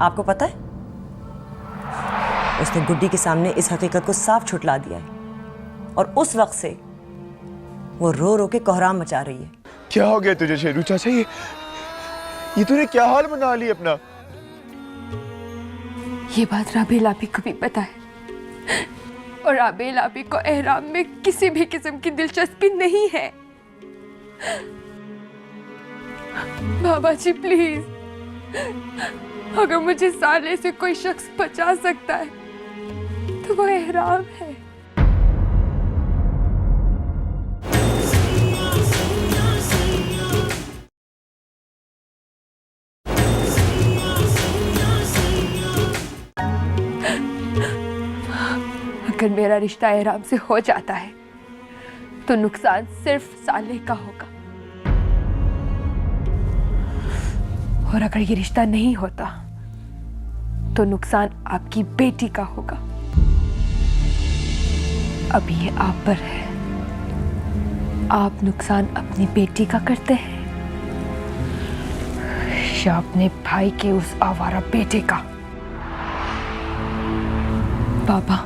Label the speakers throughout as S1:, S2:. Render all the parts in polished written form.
S1: आपको पता है, उसने गुड्डी के सामने इस हकीकत को साफ छुटला दिया है और उस वक्त से वो रो रो के कोहराम मचा रही है।
S2: क्या हो गया तुझे शेरू चाचा? ये तूने क्या हाल बना ली अपना?
S3: ये बात राबेल आपी को भी पता है और राबेल आपी को एहराम में किसी भी किस्म की दिलचस्पी नहीं है। बाबा जी प्लीज, अगर मुझे साले से कोई शख्स बचा सकता है तो वो एहराम है। अगर मेरा रिश्ता एहराम से हो जाता है तो नुकसान सिर्फ साले का होगा, और अगर ये रिश्ता नहीं होता तो नुकसान आपकी बेटी का होगा। अब ये आप पर है, आप नुकसान अपनी बेटी का करते हैं या अपने भाई के उस आवारा बेटे का। बाबा,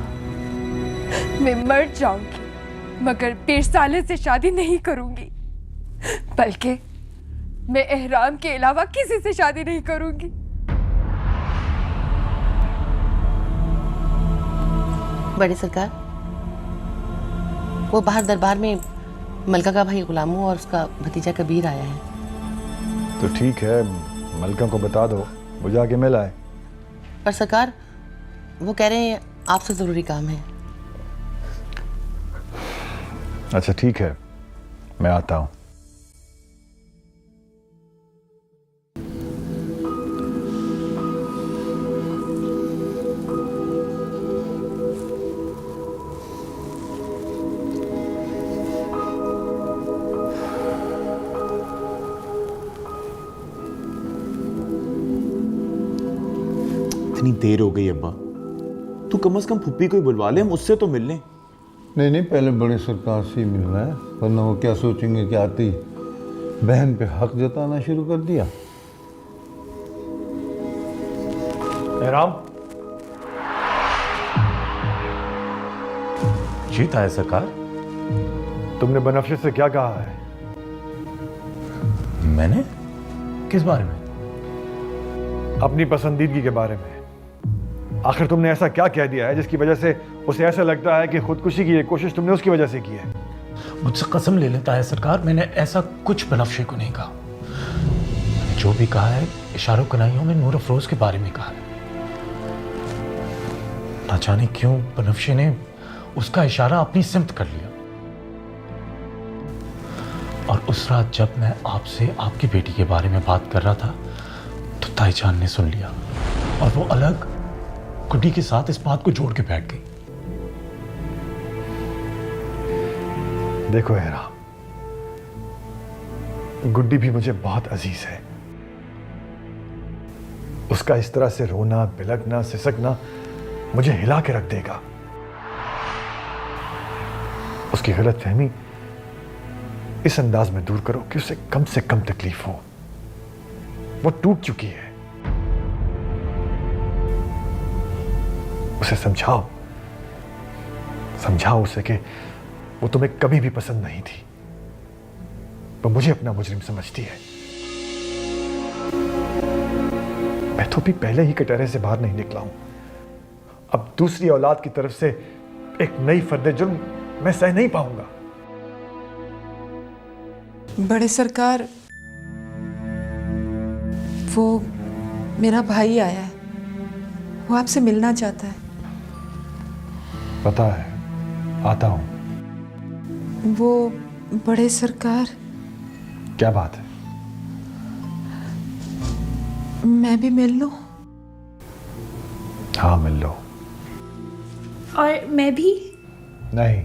S3: मैं मर जाऊंगी मगर पीर साले से शादी नहीं करूंगी, बल्कि मैं एहराम के अलावा किसी से शादी नहीं करूंगी।
S4: बड़े सरकार, वो बाहर दरबार में मलका का भाई गुलामू और उसका भतीजा कबीर आया है।
S5: तो ठीक है, मलका को बता दो, वो जाके मिल आए।
S4: पर सरकार, वो कह रहे हैं आपसे जरूरी काम है।
S5: अच्छा ठीक है, मैं आता हूँ।
S2: इतनी देर हो गई अब्बा, तू कम से कम फुप्पी को ही बुलवा ले, हम उससे तो मिल लें।
S6: नहीं, पहले बड़े सरकार से ही मिलना है, वरना वो क्या सोचेंगे कि आती बहन पे हक जताना शुरू कर दिया।
S7: एहराम जीता है सरकार।
S5: तुमने बनफशे से क्या कहा है?
S7: मैंने? किस बारे में?
S5: अपनी पसंदीदगी के बारे में। आखिर तुमने ऐसा क्या कह दिया है जिसकी वजह से उसे ऐसा लगता है कि खुदकुशी की कोशिश तुमने उसकी वजह से की है?
S7: मुझसे कसम ले लेता है सरकार, मैंने ऐसा कुछ बनफशे को नहीं कहा। मैंने जो भी कहा है इशारों कनाइयों में नूर अफरोज के बारे में कहा है। ना जाने क्यों बनफशे ने उसका इशारा अपनी सिमत कर लिया, और उस रात जब मैं आपसे आपकी बेटी के बारे में बात कर रहा था तो ताईजान ने सुन लिया और वो अलग गुड्डी के साथ इस बात को जोड़ के बैठ गई।
S5: देखो एहराम, गुड्डी भी मुझे बहुत अजीज है। उसका इस तरह से रोना, बिलकना, सिसकना मुझे हिला के रख देगा। उसकी गलतफहमी इस अंदाज में दूर करो कि उसे कम से कम तकलीफ हो। वो टूट चुकी है, उसे समझाओ उसे कि वो तुम्हें कभी भी पसंद नहीं थी, वो मुझे अपना मुजरिम समझती है। मैं तो भी पहले ही कटहरे से बाहर नहीं निकला हूं, अब दूसरी औलाद की तरफ से एक नई फर्द जुर्म मैं सह नहीं पाऊंगा।
S8: बड़े सरकार, वो मेरा भाई आया है, वो आपसे मिलना चाहता है।
S5: पता है, आता हूं।
S8: वो बड़े सरकार।
S5: क्या बात है?
S8: मैं भी मिल लूं?
S5: हाँ मिल लो।
S9: और मैं भी?
S5: नहीं,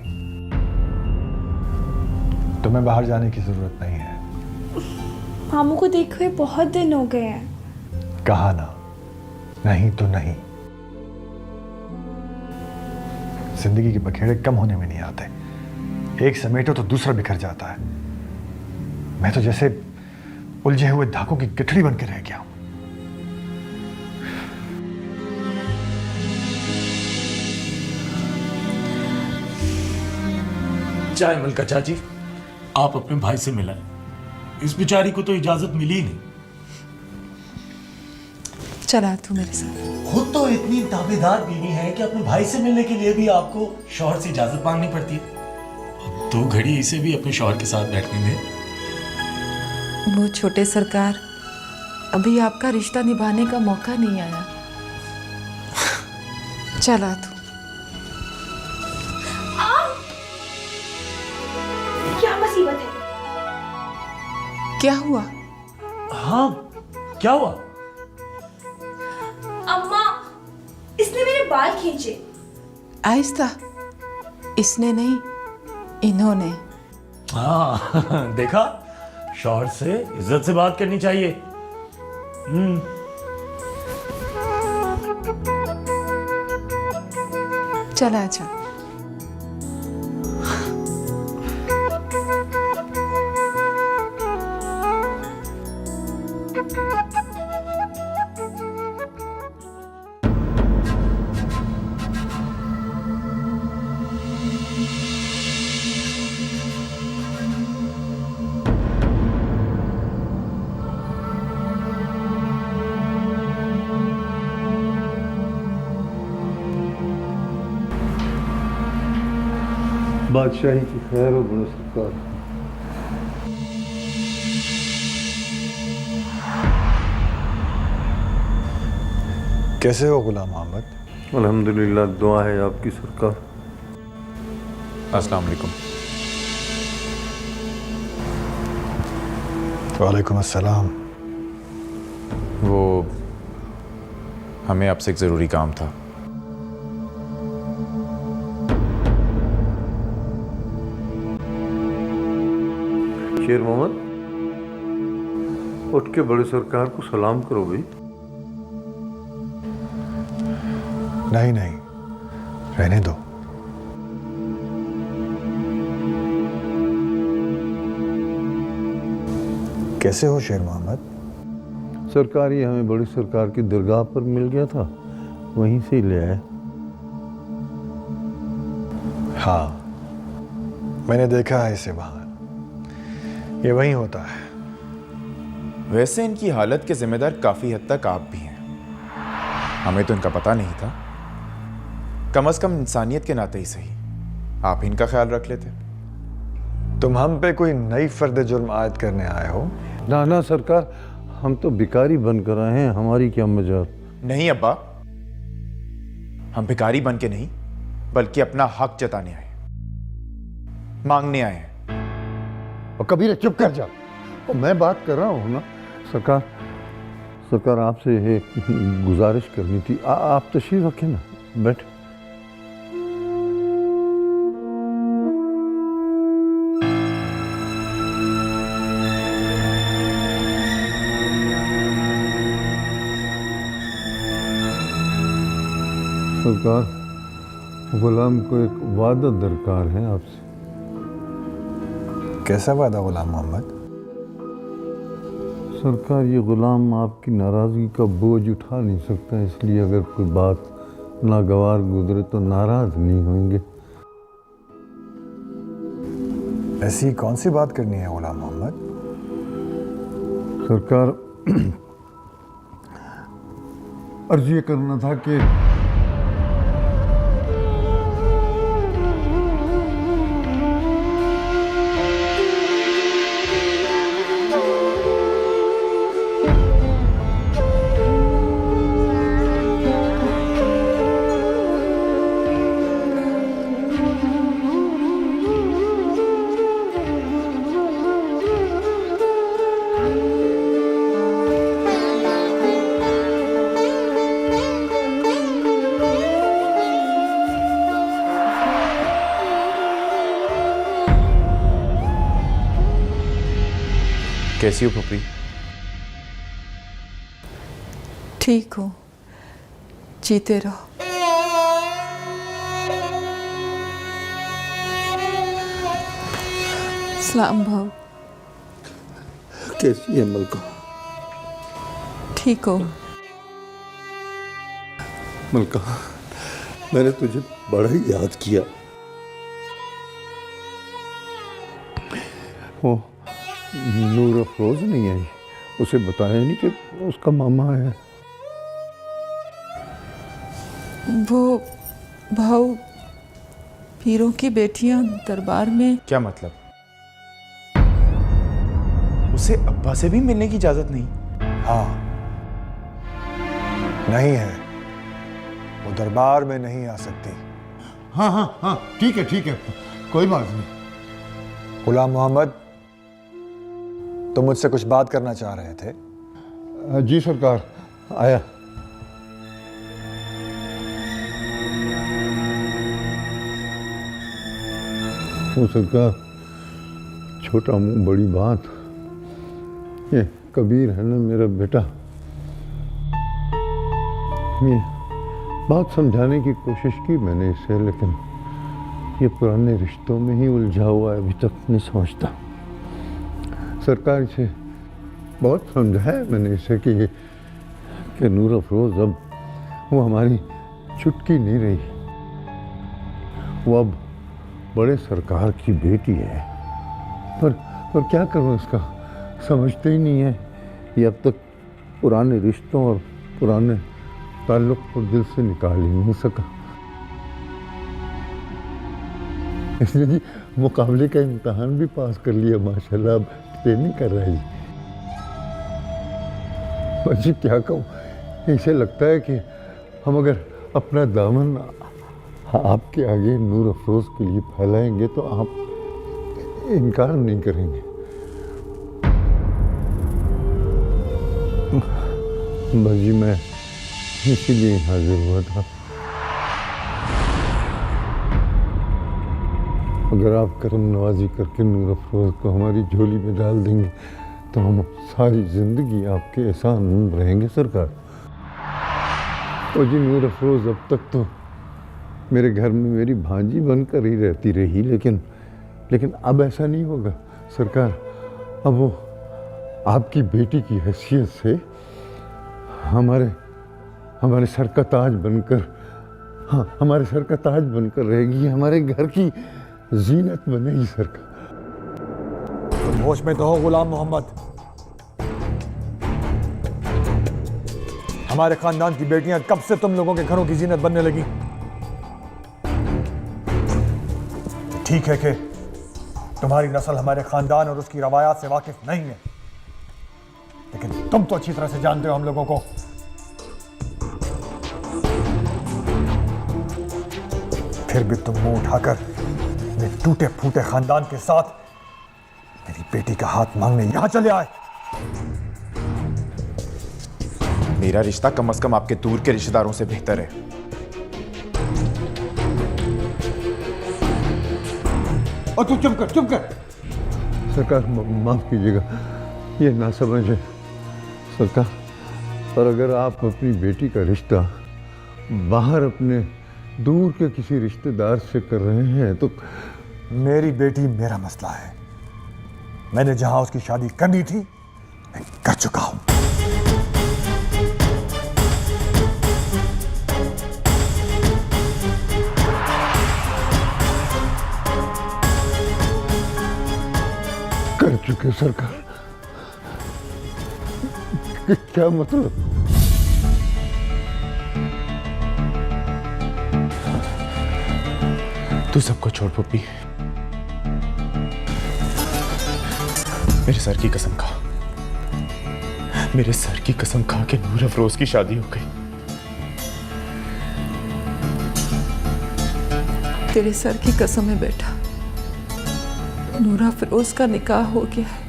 S5: तुम्हें बाहर जाने की जरूरत नहीं है।
S9: मामू को देखे हुए बहुत दिन हो गए हैं।
S5: कहा ना, नहीं तो नहीं। जिंदगी के बखेड़े कम होने में नहीं आते, एक समेटो तो दूसरा बिखर जाता है। मैं तो जैसे उलझे हुए धागों की गठड़ी बन के रह गया हूं।
S7: अच्छा है मलका चाची, आप अपने भाई से मिलाएं। इस बेचारी को तो इजाजत मिली ही नहीं।
S8: चला तू मेरे साथ।
S7: खुद तो इतनी ताबेदार बीवी है कि अपने भाई से मिलने के लिए भी आपको शौहर से इजाजत मांगनी पड़ती है। दो घड़ी इसे भी अपने शौहर के साथ बैठने दें।
S8: वो छोटे सरकार, अभी आपका रिश्ता निभाने का मौका नहीं आया। चला तू।
S9: क्या मुसीबत है?
S8: क्या हुआ?
S7: हाँ, क्या हुआ?
S9: अम्मा, इसने मेरे बाल खींचे।
S8: आहिस्ता, इसने नहीं, इन्होंने।
S7: हाँ देखा, शौहर से इज्जत से बात करनी चाहिए।
S8: चला अच्छा।
S6: बादशाही की खैर हो बड़े सरकार।
S5: कैसे हो गुलाम मोहम्मद?
S6: अल्हम्दुलिल्लाह, दुआ है आपकी सरकार।
S2: अस्सलाम वालेकुम।
S5: वालेकुम अस्सलाम।
S2: वो हमें आपसे एक ज़रूरी काम था।
S6: शेर मोहम्मद, उठ के बड़े सरकार को सलाम करो भाई।
S5: नहीं नहीं, रहने दो। कैसे हो शेर मोहम्मद?
S6: सरकार ये हमें बड़ी सरकार की दरगाह पर मिल गया था, वहीं से ही ले आए।
S5: हाँ, मैंने देखा है इसे वहां। ये वहीं होता है।
S2: वैसे इनकी हालत के जिम्मेदार काफ़ी हद तक आप भी हैं। हमें तो इनका पता नहीं था। कम से कम इंसानियत के नाते ही सही आप इनका ख्याल रख लेते।
S5: तुम हम पे कोई नई फर्द जुर्म आयद करने आए हो?
S6: ना ना सरकार, हम तो भिखारी बनकर आए हैं, हमारी क्या मजाल।
S2: नहीं अब्बा, हम भिखारी बन के नहीं बल्कि अपना हक जताने आए, मांगने आए हैं।
S6: और कबीर चुप कर जा, और मैं बात कर रहा हूँ ना। सरकार, सरकार आपसे एक गुजारिश करनी थी। आप तशरीफ रखें ना, बैठ। सरकार, गुलाम को एक वादा दरकार है आपसे।
S5: कैसा वादा गुलाम मोहम्मद?
S6: सरकार, ये गुलाम आपकी नाराज़गी का बोझ उठा नहीं सकता, इसलिए अगर कोई बात नागवार गुजरे तो नाराज नहीं होंगे।
S5: ऐसी कौन सी बात करनी है गुलाम मोहम्मद?
S6: सरकार, अर्ज ये करना था कि
S2: कैसी हो फुफी?
S8: ठीक हो, जीते रहो। सलाम भाव।
S6: कैसी है मलका?
S8: ठीक हो?
S6: मलका, मैंने तुझे बड़ा ही याद किया। वो नूर अफरोज नहीं आई, उसे बताया नहीं कि उसका मामा आया।
S8: वो भाऊ पीरों की बेटियां दरबार में।
S2: क्या मतलब? उसे अब्बा से भी मिलने की इजाजत नहीं?
S5: हाँ, नहीं है, वो दरबार में नहीं आ सकती।
S6: हाँ हाँ हाँ, ठीक है, कोई बात नहीं।
S5: गुलाम मोहम्मद, तुम मुझसे कुछ बात करना चाह रहे थे?
S6: जी सरकार, आया। वो सरकार, छोटा मुंह बड़ी बात। ये कबीर है ना मेरा बेटा, ये बात समझाने की कोशिश की मैंने इसे, लेकिन ये पुराने रिश्तों में ही उलझा हुआ है, अभी तक नहीं समझता। सरकार इसे बहुत समझाया मैंने इसे कि नूर अफरोज अब वो हमारी चुटकी नहीं रही, वो अब बड़े सरकार की बेटी है। पर क्या करूं, इसका समझते ही नहीं है। ये अब तक पुराने रिश्तों और पुराने ताल्लुक को दिल से निकाल ही नहीं सका। इसने जी मुकाबले का इम्तहान भी पास कर लिया माशाल्लाह, अब ट्रेनिंग कर रहा है जी। पर जी क्या कहूँ, इसे लगता है कि हम अगर अपना दामन आपके आगे नूर अफरोज के लिए फैलाएंगे तो आप इनकार नहीं करेंगे। बस जी मैं इसीलिए हाजिर हुआ था। अगर आप करम नवाजी करके नूर अफरोज को हमारी झोली में डाल देंगे तो हम सारी जिंदगी आपके एहसान रहेंगे सरकार। और जी नूर अफरोज अब तक तो मेरे घर में मेरी भांजी बनकर ही रहती रही, लेकिन अब ऐसा नहीं होगा सरकार। अब वो आपकी बेटी की हैसियत से हमारे सर का ताज बनकर, हाँ हमारे सर का ताज बनकर रहेगी, हमारे घर की जीनत बनेगी सरकार।
S5: तुम होश में तो हो गुलाम मोहम्मद? हमारे खानदान की बेटियां कब से तुम लोगों के घरों की जीनत बनने लगी? ठीक है कि तुम्हारी नस्ल हमारे खानदान और उसकी रवायात से वाकिफ नहीं है, लेकिन तुम तो अच्छी तरह से जानते हो हम लोगों को। फिर भी तुम मुंह उठाकर अपने टूटे फूटे खानदान के साथ मेरी बेटी का हाथ मांगने यहां चले आए।
S2: मेरा रिश्ता कम से कम आपके दूर के रिश्तेदारों से बेहतर है।
S6: और तू चुप कर। सरकार माफ कीजिएगा, ये ना समझ है सरकार। और अगर आप अपनी बेटी का रिश्ता बाहर अपने दूर के किसी रिश्तेदार से कर रहे हैं तो
S5: मेरी बेटी मेरा मसला है। मैंने जहां उसकी शादी करनी थी मैं कर चुका हूं।
S6: कर चुके सरकार। क्या मतलब?
S2: तू सबको छोड़ पुप्पी, मेरे सर की कसम खा, मेरे सर की कसम खा कि नूर अफरोज की शादी हो गई।
S8: तेरे सर की कसम है बेटा, नूरा फिरोज का निकाह हो गया है।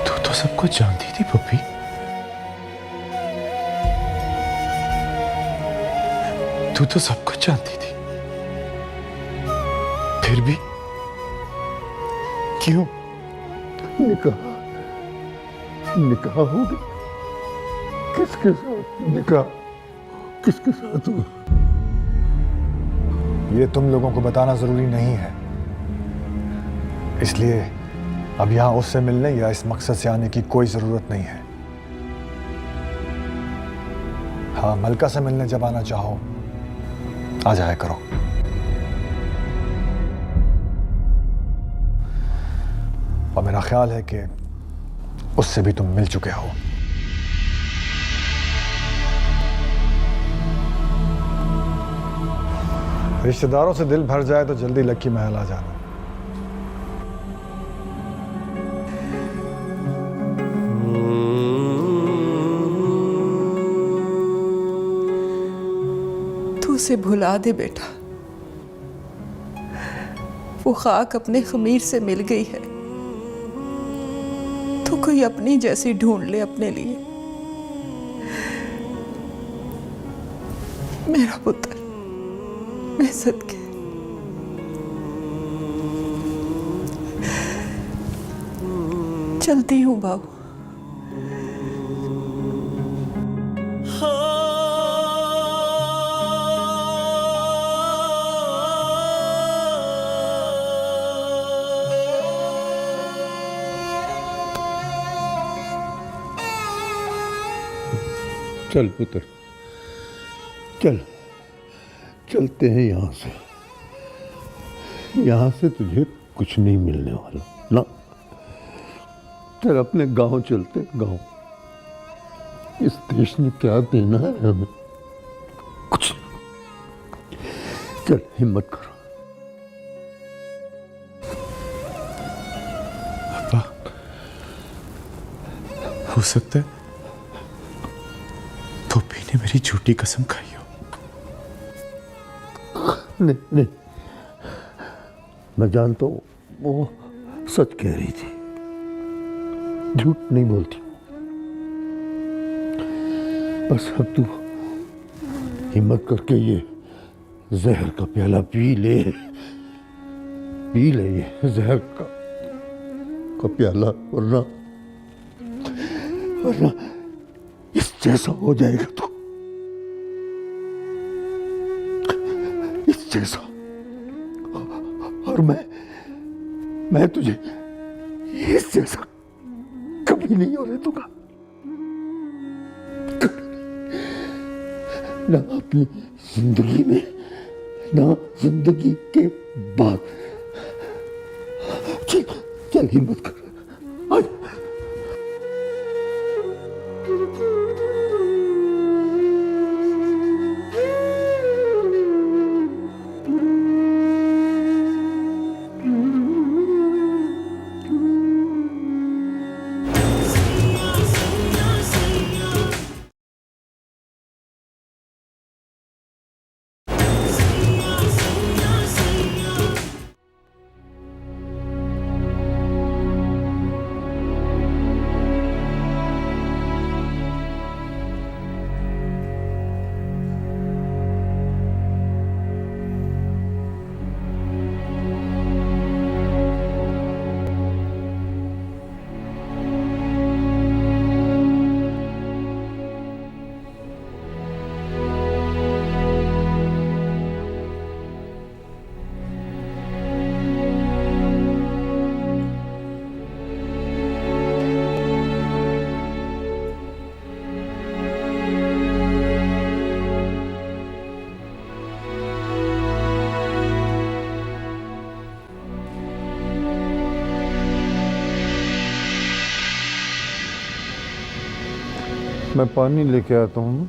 S2: तू तो सब कुछ जानती थी पुप्पी। तू तो सब कुछ जानती थी, फिर भी क्यों?
S6: निकाह हो गया? किसके साथ निकाह? किसके साथ हुआ?
S5: ये तुम लोगों को बताना जरूरी नहीं है, इसलिए अब यहां उससे मिलने या इस मकसद से आने की कोई जरूरत नहीं है। हाँ, मलका से मिलने जब आना चाहो आ जाया करो। और मेरा ख्याल है कि उससे भी तुम मिल चुके हो। रिश्तेदारों से दिल भर जाए तो जल्दी लक्की महल आ जाना।
S8: तू उसे भुला दे बेटा। वो खाक अपने खमीर से मिल गई है तो कोई अपनी जैसी ढूंढ ले अपने लिए। मेरा पुत्र, मैं सदके। चलती हूँ बाबू।
S6: चल पुत्र, चल, चलते हैं यहाँ से। यहाँ से तुझे कुछ नहीं मिलने वाला ना। चल अपने गांव चलते, गांव। इस देश ने क्या देना है हमें? कुछ। चल हिम्मत करो।
S2: अब्बा, हो सकता है धोबी ने मेरी झूठी कसम खाई हो।
S6: नहीं नहीं, मैं जानता हूँ वो सच कह रही थी, झूठ नहीं बोलती। बस अब तू हिम्मत करके ये जहर का प्याला पी ले, पी ले ये जहर का प्याला, वरना इस जैसा हो जाएगा तू, इस जैसा। और मैं तुझे इस जैसा कभी नहीं होने दूंगा। ना अपनी जिंदगी में, ना जिंदगी के बाद। चल चल हिम्मत कर, आज। मैं पानी लेके आता हूँ।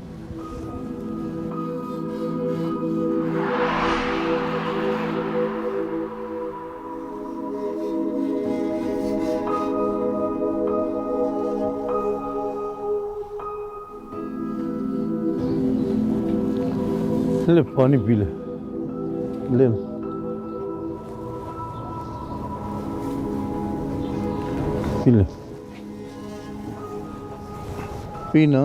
S6: ले पानी पी ले, ले पी ले, पीना।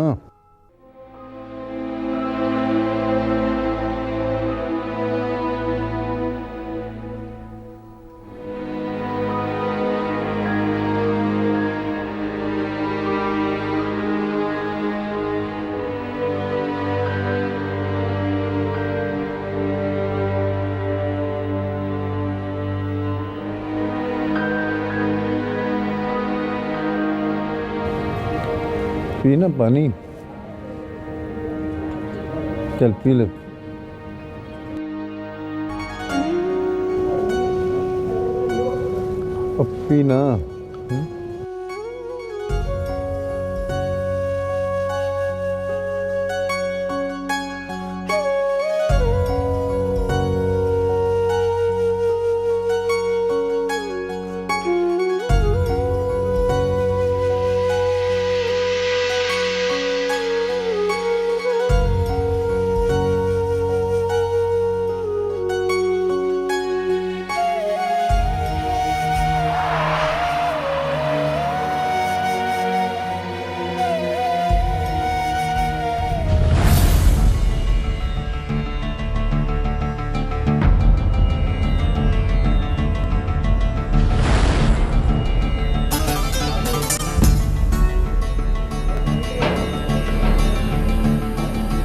S6: पीना पानी, चल पी ले। अब पीना।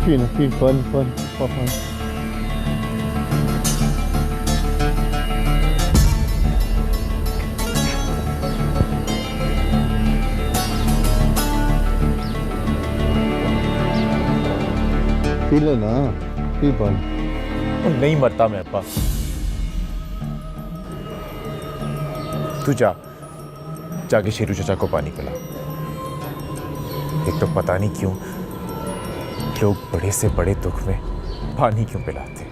S6: पीना, पी, पानी। पी लेना, पी पानी।
S2: नहीं मरता मैं अब्बा। तू जाके शेरू चाचा को पानी पिला। एक तो पता नहीं क्यों लोग बड़े से बड़े दुख में पानी क्यों पिलाते।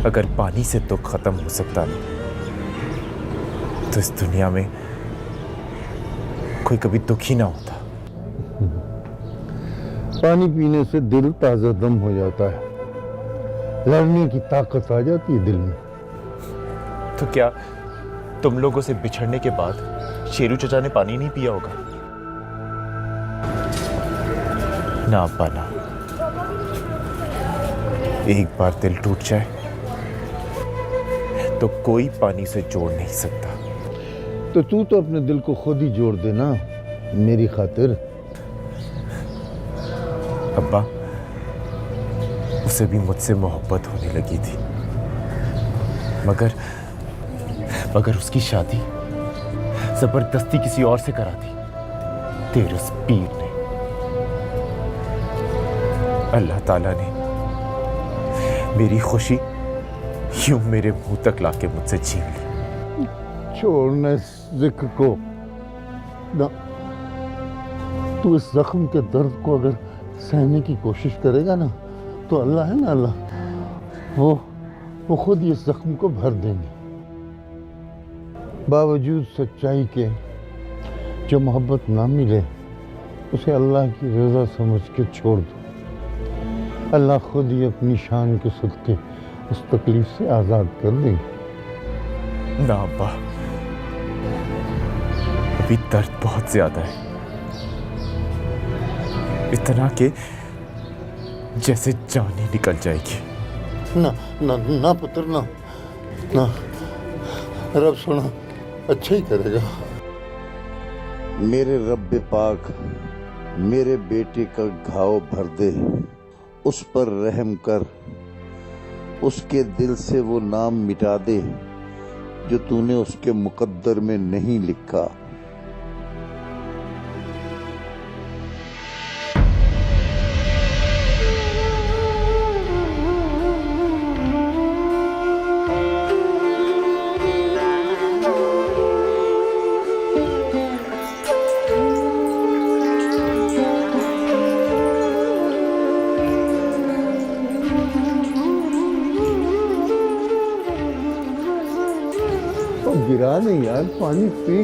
S2: अगर पानी से दुख खत्म हो सकता ना तो इस दुनिया में कोई कभी दुख ही ना होता।
S6: पानी पीने से दिल ताजा दम हो जाता है, लड़ने की ताकत आ जाती है दिल में।
S2: तो क्या तुम लोगों से बिछड़ने के बाद शेरू चाचा ने पानी नहीं पिया होगा? ना अब्बा ना। एक बार दिल टूट जाए तो कोई पानी से जोड़ नहीं सकता।
S6: तो तू तो अपने दिल को खुद ही जोड़ देना मेरी खातिर।
S2: अब्बा, उसे भी मुझसे मोहब्बत होने लगी थी, मगर उसकी शादी जबरदस्ती किसी और से करा दी तेरे उस पीर ने। अल्लाह ताला ने मेरी खुशी यूं मेरे मुंह तक लाके मुझसे छीन ली।
S6: छोड़ना इस जिक्र को ना। तू इस जख्म के दर्द को अगर सहने की कोशिश करेगा ना तो अल्लाह है ना, अल्लाह वो खुद इस जख्म को भर देंगे। बावजूद सच्चाई के जो मोहब्बत ना मिले उसे अल्लाह की रजा समझ के छोड़ दो। अल्लाह खुद ही अपनी शान के सदके उस तकलीफ से आज़ाद कर देंगे।
S2: ना अब्बा, अभी दर्द बहुत ज्यादा है, इतना कि जैसे जान ही निकल जाएगी।
S6: ना ना ना पुत्र, ना ना, रब सुना अच्छा ही करेगा। मेरे रब्बे पाक मेरे बेटे का घाव भर दे, उस पर रहम कर, उसके दिल से वो नाम मिटा दे जो तूने उसके मुकद्दर में नहीं लिखा। गिरा नहीं यार, पानी पी।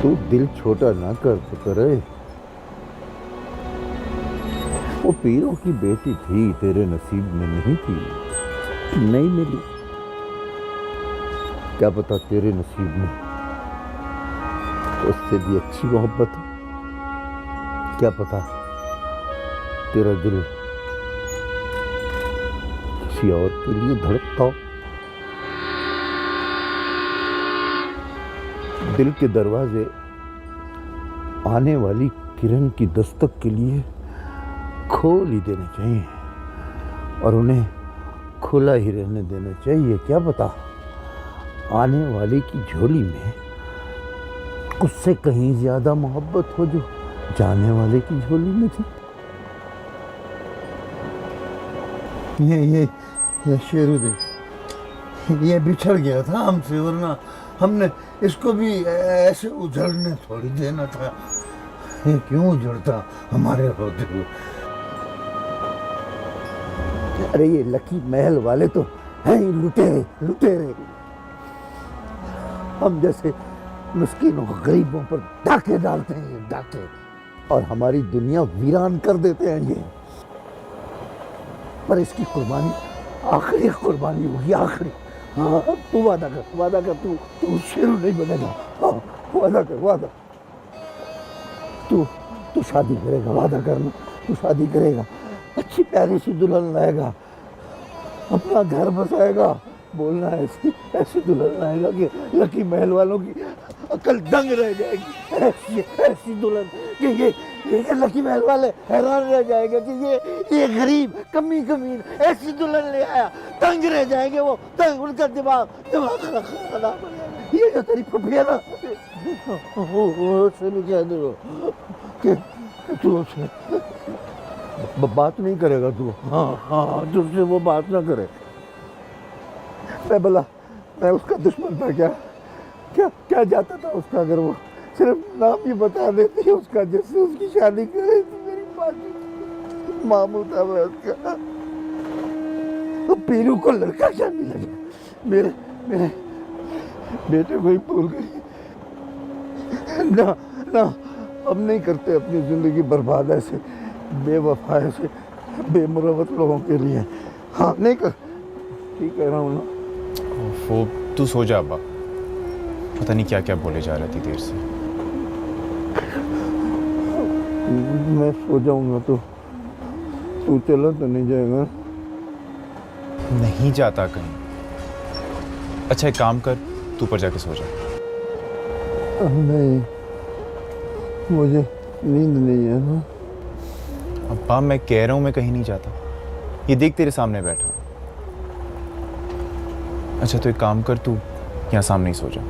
S6: तू दिल छोटा ना कर पुत्र। वो पीरों की बेटी थी, तेरे नसीब में नहीं थी, नहीं मिली। क्या पता तेरे नसीब में उससे भी अच्छी मोहब्बत हो। क्या पता तेरा दिल किसी और के लिए धड़कता हो। दिल के दरवाजे आने वाली किरण की दस्तक के लिए खोल ही देने चाहिए और उन्हें खुला ही रहने देना चाहिए। क्या पता आने वाले की झोली में उससे कहीं ज्यादा मोहब्बत हो जो जाने वाले की झोली में थी। ये शेरू देख, ये बिछड़ गया था हमसे, वरना हमने इसको भी ऐसे उजड़ने थोड़ी देना था। ये क्यों उजड़ता हमारे होते हुए। अरे ये लकी महल वाले तो हैं ही लुटेरे लुटेरे। हम जैसे मिस्किनों गरीबों पर डाके डालते हैं, ये डाके, और हमारी दुनिया वीरान कर देते हैं ये। पर इसकी कुर्बानी आखिरी कुर्बानी होगी, आखिरी। हाँ तू वादा कर, तू शेरू नहीं बनेगा। हाँ वादा कर, वादा। तू शादी करेगा, वादा करना। तू शादी करेगा, अच्छी प्यारी सी दुल्हन लाएगा, अपना घर बसाएगा। बोलना ऐसी दुल्हन लाएगा कि लकी महल वालों की अकल दंग रह जाएगी। ऐसी दुल्हन कि ये लकी महल वाले हैरान रह जाएंगे कि ये गरीब कमीन ऐसी दुल्हन ले आया। दंग रह जाएंगे वो, दंग। उनका दिमाग खराब हो जाएगा। ये जो तेरी फुफी है ना, उससे भी कह दो कि तू उससे बात नहीं करेगा। तू हाँ तुझसे वो बात ना करे। मैं उसका दुश्मन था क्या जाता था उसका। अगर वो सिर्फ नाम ही बता देती उसका, जिससे उसकी शादी करे तो मेरी बात मामू था मैं उसका। तो पीरू को लड़का क्या मिलेगा। मेरे बेटे को ही भूल गई ना। अब नहीं करते अपनी जिंदगी बर्बाद ऐसे बेवफा, ऐसे बेमुरवत लोगों के लिए। हाँ नहीं कर, ठीक कह रहा हूँ ना।
S2: वो तू सो जा अब्बा, पता नहीं क्या क्या बोले जा रही थी देर से।
S6: मैं सो जाऊंगा तो तू चला तो नहीं जाएगा।
S2: नहीं जाता कहीं। अच्छा एक काम कर, तू ऊपर जाके सो जा।
S6: नहीं, मुझे नींद नहीं है ना।
S2: अब्बा मैं कह रहा हूँ मैं कहीं नहीं जाता। ये देख तेरे सामने बैठा। अच्छा तो एक काम कर, तू यहाँ सामने ही सो जा।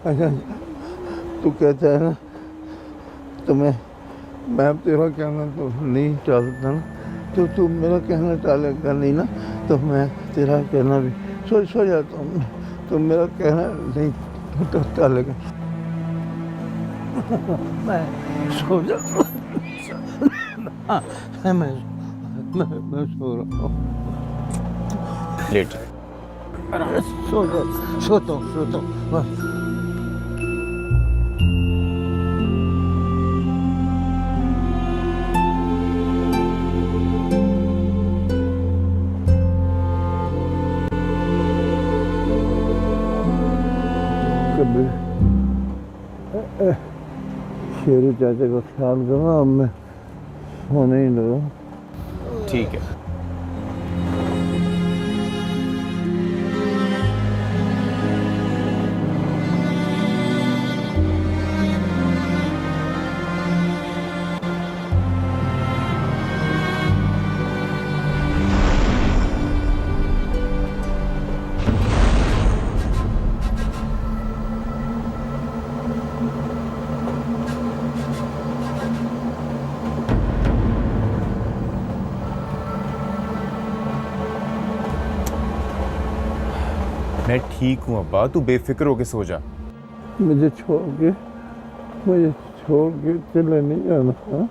S6: अच्छा तू कहता है ना तो मैं तेरा कहना तो नहीं टालता ना। तो तू मेरा कहना टालेगा नहीं ना, तो मैं तेरा कहना भी सो जाता हूँ। तो मेरा कहना नहीं टालेगा। मैं सो जाता हूँ। मैं सो रहा हूँ।
S2: लेट जा।
S6: सोता हूँ बस। शेरू चाचा का ख्याल करो, अब मैं सोने ही लगा।
S2: ठीक है। मैं ठीक हूँ अब्बा, तू बेफिक्र होके सो जा।
S6: मुझे छोड़ के चले नहीं जाना। हाँ?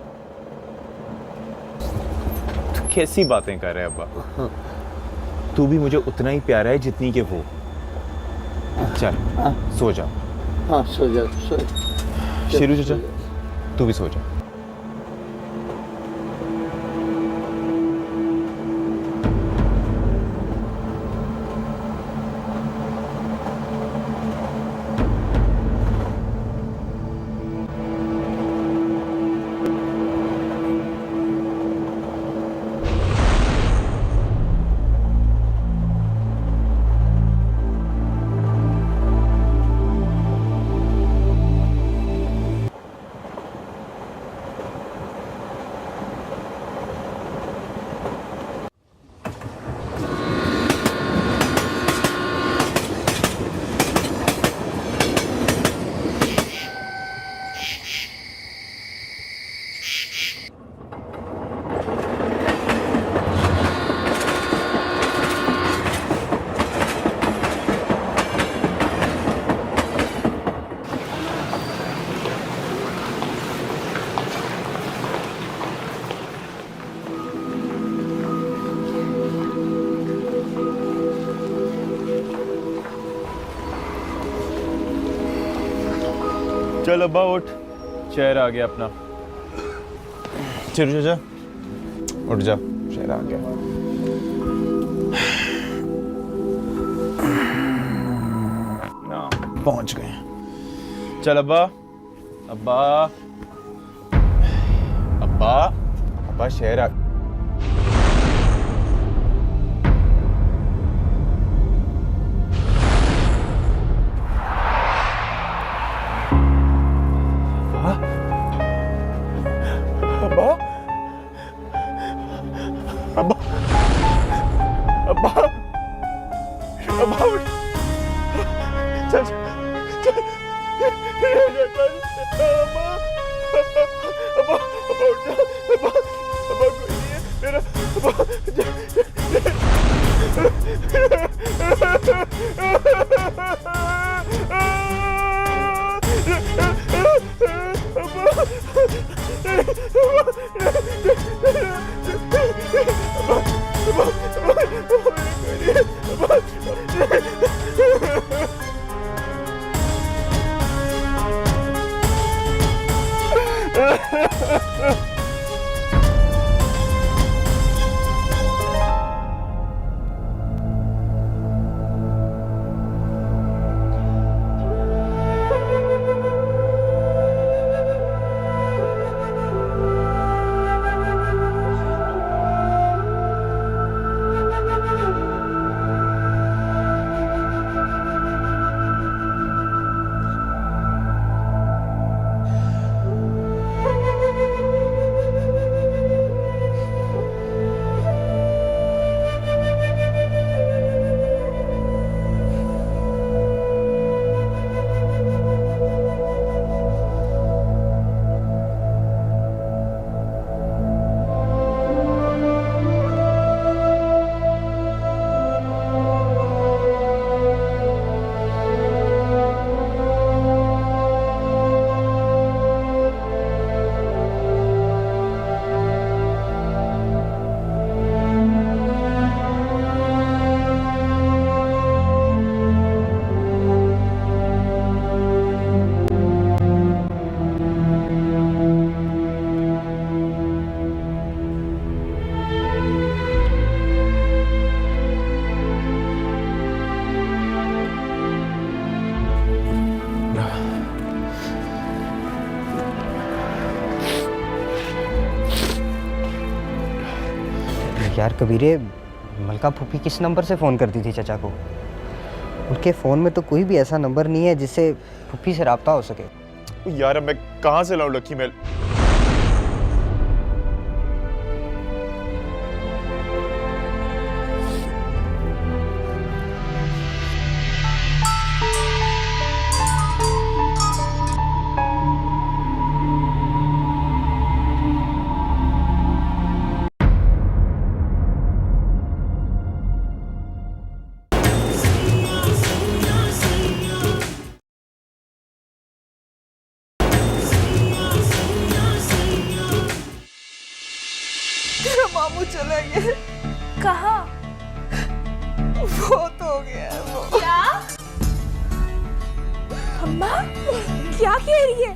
S2: तू कैसी बातें कर रहे है अब्बा। तू भी मुझे उतना ही प्यारा है जितनी के वो। चल सो जा।
S6: हाँ सो जा सो।
S2: शेरू चाचा तू भी सो जा। चल अब्बा उठ, शहर आ गया अपना। शेरू चाचा उठ जा, शहर आ गया। पहुंच गए। चल अब्बा अब्बा अब्बा अब्बा शहर आ।
S10: यार कबीरे, मलका फूफी किस नंबर से फ़ोन करती थी चचा को? उनके फ़ोन में तो कोई भी ऐसा नंबर नहीं है जिससे फूफी से रब्ता हो सके।
S2: यार अब मैं कहाँ से लाऊं लक्की मेल?
S8: मामू चला गया।
S9: कहाँ?
S8: बहुत हो गया है वो।
S9: क्या? अम्मा क्या कह रही है?